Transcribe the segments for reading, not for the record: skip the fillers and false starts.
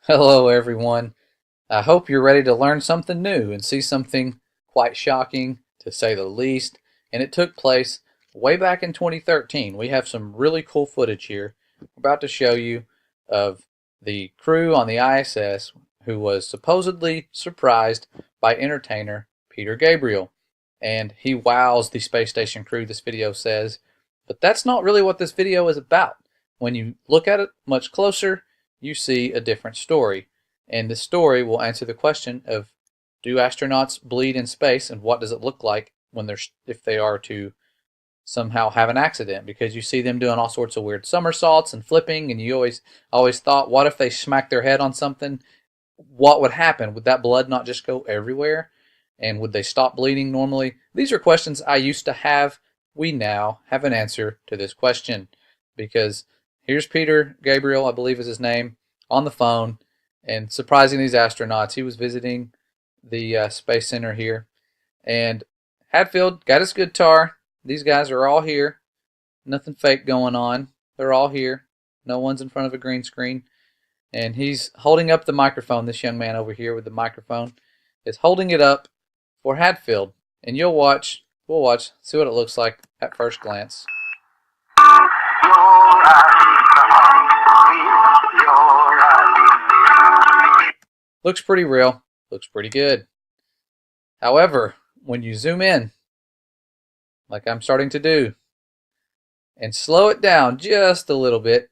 Hello, everyone. I hope you're ready to learn something new and see something quite shocking, to say the least. And it took place way back in 2013. We have some really cool footage here. We're about to show you of the crew on the ISS who was supposedly surprised by entertainer Peter Gabriel. And he wows the space station crew, this video says. But that's not really what this video is about. When you look at it much closer, you see a different story. And this story will answer the question of, do astronauts bleed in space, and what does it look like when if they are to somehow have an accident? Because you see them doing all sorts of weird somersaults and flipping, and you always thought, what if they smacked their head on something? What would happen? Would that blood not just go everywhere? And would they stop bleeding normally? These are questions I used to have. We now have an answer to this question, because here's Peter Gabriel, I believe is his name, on the phone and surprising these astronauts. He was visiting the Space Center here, and Hadfield got his guitar. These guys are all here. Nothing fake going on. They're all here. No one's in front of a green screen. And he's holding up the microphone. This young man over here with the microphone is holding it up for Hadfield. And we'll watch, see what it looks like at first glance. Looks pretty real. Looks pretty good. However, when you zoom in, like I'm starting to do, and slow it down just a little bit,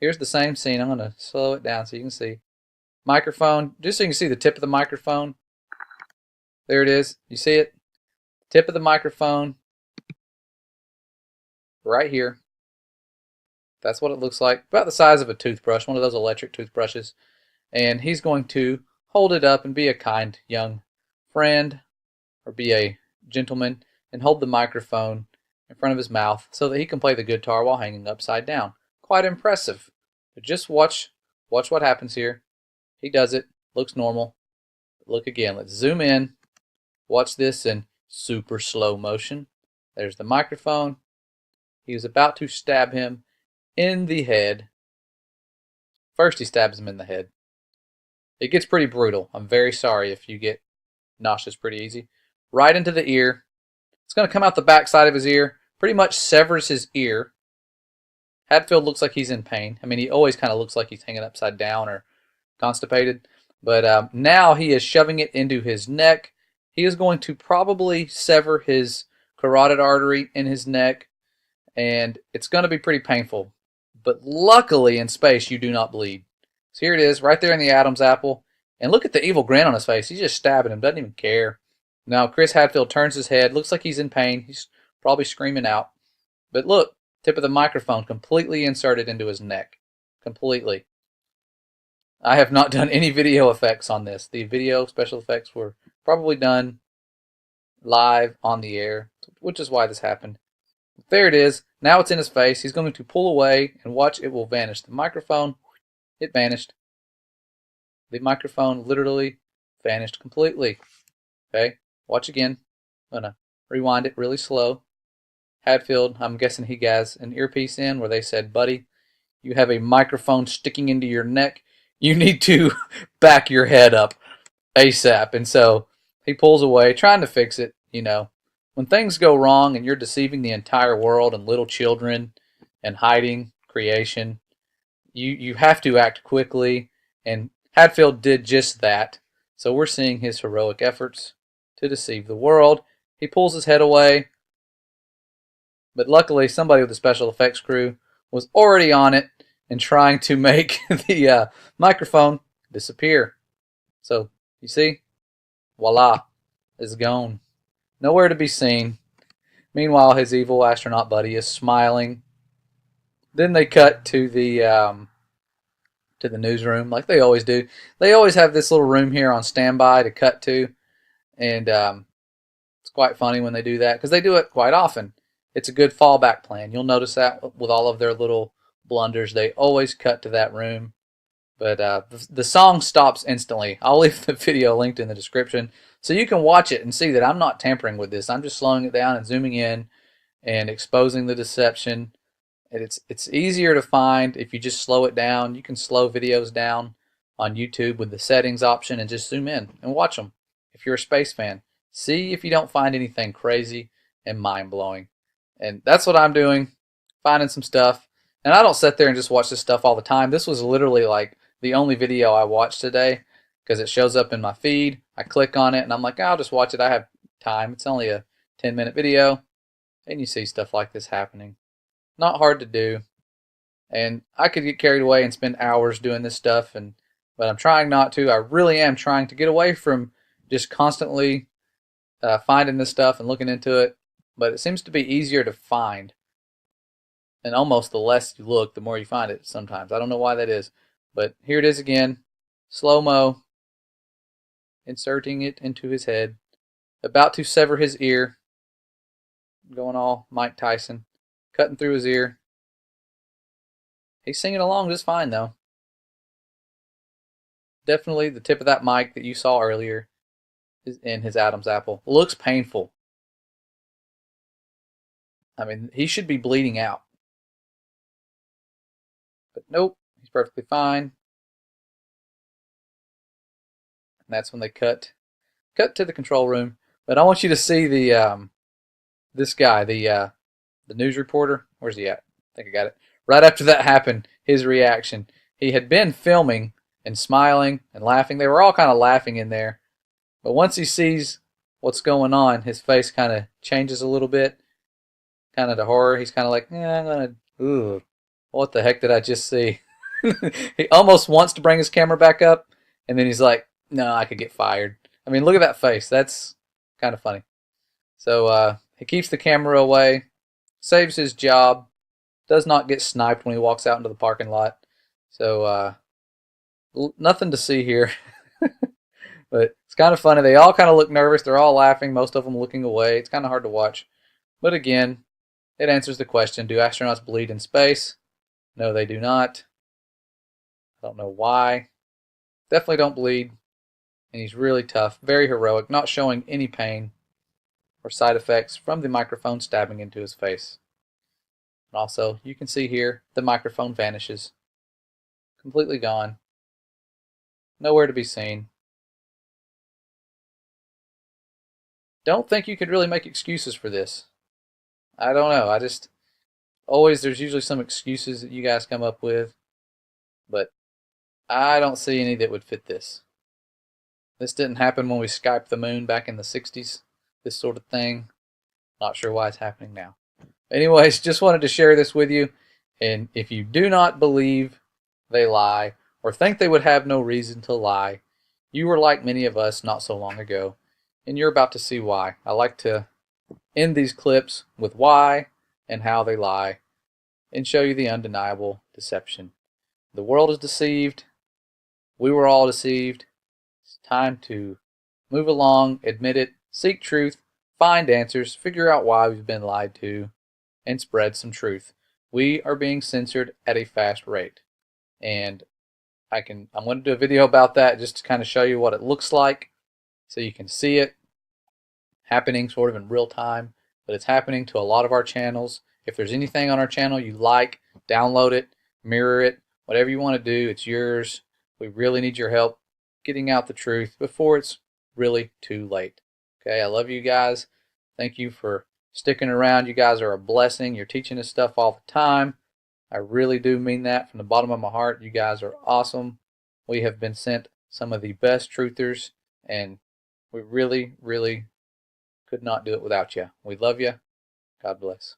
here's the same scene. I'm going to slow it down so you can see. Microphone, just so you can see the tip of the microphone. There it is. You see it? Tip of the microphone. Right here. That's what it looks like. About the size of a toothbrush, one of those electric toothbrushes. And he's going to hold it up and be a kind young friend, or be a gentleman, and hold the microphone in front of his mouth so that he can play the guitar while hanging upside down. Quite impressive. But just watch what happens here. He does it. Looks normal. Look again. Let's zoom in. Watch this in super slow motion. There's the microphone. He was about to stab him in the head. First he stabs him in the head. It gets pretty brutal. I'm very sorry if you get nauseous pretty easy. Right into the ear. It's going to come out the back side of his ear. Pretty much severs his ear. Hadfield looks like he's in pain. I mean, he always kind of looks like he's hanging upside down or constipated. But now he is shoving it into his neck. He is going to probably sever his carotid artery in his neck. And it's going to be pretty painful. But luckily in space you do not bleed. So here it is, right there in the Adam's apple. And look at the evil grin on his face. He's just stabbing him, doesn't even care. Now Chris Hadfield turns his head, looks like he's in pain. He's probably screaming out. But look, tip of the microphone completely inserted into his neck. Completely. I have not done any video effects on this. The video special effects were probably done live on the air, which is why this happened. There it is. Now it's in his face. He's going to pull away and watch it will vanish. The microphone, it vanished. The microphone literally vanished completely. Okay, watch again. I'm going to rewind it really slow. Hadfield, I'm guessing he has an earpiece in where they said, buddy, you have a microphone sticking into your neck. You need to back your head up ASAP. And so he pulls away, trying to fix it. You know, when things go wrong and you're deceiving the entire world and little children and hiding creation, you have to act quickly. And Hadfield did just that. So we're seeing his heroic efforts to deceive the world. He pulls his head away. But luckily, somebody with the special effects crew was already on it and trying to make the microphone disappear. So, you see? Voila. It's gone. Nowhere to be seen. Meanwhile, his evil astronaut buddy is smiling. Then they cut to the newsroom, like they always do. They always have this little room here on standby to cut to. And it's quite funny when they do that, because they do it quite often. It's a good fallback plan. You'll notice that with all of their little blunders, they always cut to that room. But the song stops instantly. I'll leave the video linked in the description so you can watch it and see that I'm not tampering with this. I'm just slowing it down and zooming in and exposing the deception. And it's easier to find if you just slow it down. You can slow videos down on YouTube with the settings option and just zoom in and watch them. If you're a space fan, see if you don't find anything crazy and mind-blowing. And that's what I'm doing, finding some stuff. And I don't sit there and just watch this stuff all the time. This was literally like the only video I watched today because it shows up in my feed. I click on it and I'm like, I'll just watch it. I have time. It's only a 10-minute video. And you see stuff like this happening. Not hard to do. And I could get carried away and spend hours doing this stuff, but I'm trying not to. I really am trying to get away from just constantly finding this stuff and looking into it. But it seems to be easier to find. And almost the less you look, the more you find it sometimes. I don't know why that is. But here it is again. Slow-mo. Inserting it into his head. About to sever his ear. Going all Mike Tyson. Cutting through his ear. He's singing along just fine, though. Definitely the tip of that mic that you saw earlier is in his Adam's apple. Looks painful. I mean, he should be bleeding out. But nope, he's perfectly fine. And that's when they cut to the control room. But I want you to see the this guy, the news reporter. Where's he at? I think I got it. Right after that happened, his reaction. He had been filming and smiling and laughing. They were all kind of laughing in there. But once he sees what's going on, his face kind of changes a little bit. Kind of to horror. He's kind of like, yeah, I'm going to, ooh, what the heck did I just see? He almost wants to bring his camera back up. And then he's like, no, I could get fired. I mean, look at that face. That's kind of funny. So he keeps the camera away. Saves his job. Does not get sniped when he walks out into the parking lot. So nothing to see here. But it's kind of funny. They all kind of look nervous. They're all laughing. Most of them looking away. It's kind of hard to watch. But again, it answers the question, do astronauts bleed in space? No, they do not. I don't know why. Definitely don't bleed. And he's really tough. Very heroic. Not showing any pain or side effects from the microphone stabbing into his face. And also, you can see here, the microphone vanishes. Completely gone. Nowhere to be seen. Don't think you could really make excuses for this. I don't know. I just, there's usually some excuses that you guys come up with. But I don't see any that would fit this. This didn't happen when we Skyped the moon back in the 60s. This sort of thing. Not sure why it's happening now. Anyways, just wanted to share this with you. And if you do not believe they lie, or think they would have no reason to lie, you were like many of us not so long ago. And you're about to see why. I like to end these clips with why and how they lie, and show you the undeniable deception. The world is deceived. We were all deceived. It's time to move along, admit it, seek truth, find answers, figure out why we've been lied to, and spread some truth. We are being censored at a fast rate. And I'm going to do a video about that just to kind of show you what it looks like so you can see it happening sort of in real time. But it's happening to a lot of our channels. If there's anything on our channel you like, download it, mirror it, whatever you want to do, it's yours. We really need your help getting out the truth before it's really too late. Okay, I love you guys. Thank you for sticking around. You guys are a blessing. You're teaching us stuff all the time. I really do mean that from the bottom of my heart. You guys are awesome. We have been sent some of the best truthers, and we really, really could not do it without you. We love you. God bless.